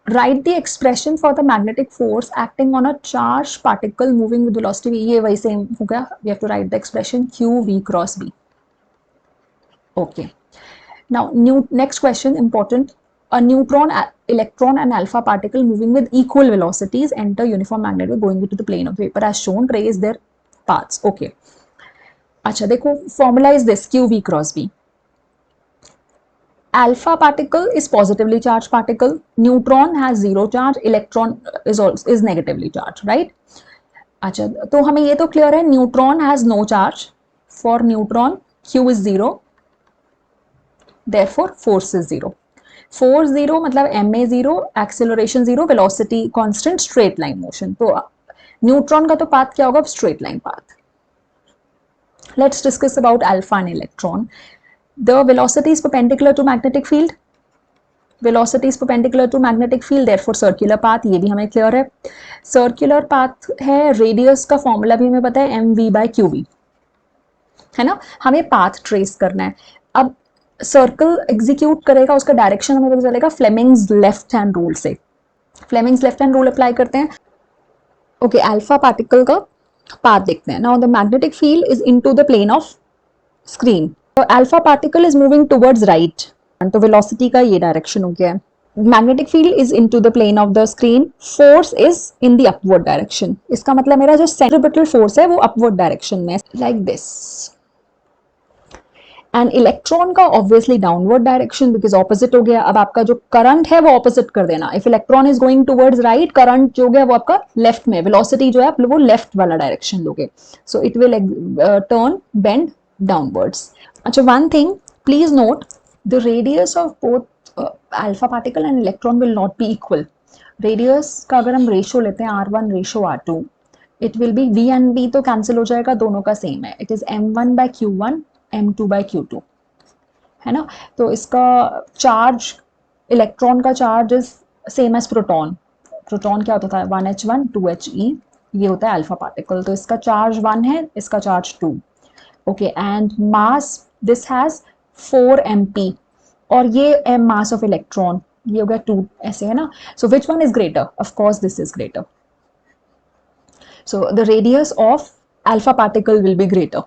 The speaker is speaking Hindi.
write the expression for the magnetic force acting on a charged particle moving with velocity v. ये वही सेम हो गया. We have to write the expression q v cross b. Okay. Now, next question, important. A neutron, electron and alpha particle moving with equal velocities enter uniform magnet wave going into the plane of the paper as shown, trace their paths. Okay. अच्छा देखो, formalize this q v cross b. Alpha particle is positively charged particle, neutron has zero charge, electron is negatively charged, right? अच्छा, तो हमें ये तो clear है, neutron has no charge. For neutron, q is 0, therefore force is 0. Force 0 मतलब ma 0, acceleration 0, velocity constant, straight line motion. तो न्यूट्रॉन का तो पाथ क्या होगा? Straight line path. Let's discuss about alpha and electron. The velocity is perpendicular to magnetic field. Velocity is perpendicular to magnetic field, therefore circular path. ये भी हमें क्लियर है. Circular path है, रेडियस का फॉर्मूला भी हमें पता है, mv by qv, है ना. हमें पाथ ट्रेस करना है. अब सर्कल एग्जीक्यूट करेगा, उसका डायरेक्शन हमें पता चलेगा फ्लेमिंग्स लेफ्ट हैंड रूल से. Fleming's left hand rule apply करते हैं. ओके, अल्फा पार्टिकल का पाथ देखते हैं. Now the magnetic field is into the plane of screen. Alpha particle is moving towards right, तो वेलोसिटी का ये डायरेक्शन हो गया है. Magnetic field is into the plane of the screen, force is in the upward direction. इसका मतलब मेरा जो सेंट्रीपिटल फोर्स है वो अपवर्ड डायरेक्शन में, लाइक दिस. एंड इलेक्ट्रॉन का obviously downward direction, because opposite हो गया. अब आपका जो करंट है वो ऑपोजिट कर देना. If electron is going towards right, current जो गया वो आपका लेफ्ट में, वेलोसिटी जो है आप वो लेफ्ट वाला डायरेक्शन लोगे, so it will turn bend downwards. अच्छा, one thing please note, the radius of both alpha particle and electron will not be equal. Radius का अगर हम रेशो लेते हैं R1 ratio R2, it will be V and V तो कैंसिल हो जाएगा, दोनों का सेम है. It is M1 by Q1, M2 by Q2, है ना. तो इसका चार्ज, इलेक्ट्रॉन का charge is same as proton. Proton क्या होता है? 1h1 2he, ये होता है अल्फा पार्टिकल. तो इसका चार्ज 1 है, इसका charge 2. Okay, and mass this has 4 mp, और ये है मास ऑफ इलेक्ट्रॉन, ये हो गया 2, ऐसे है ना. So which one is greater? Of course this is greater. So the radius of alpha particle will be greater.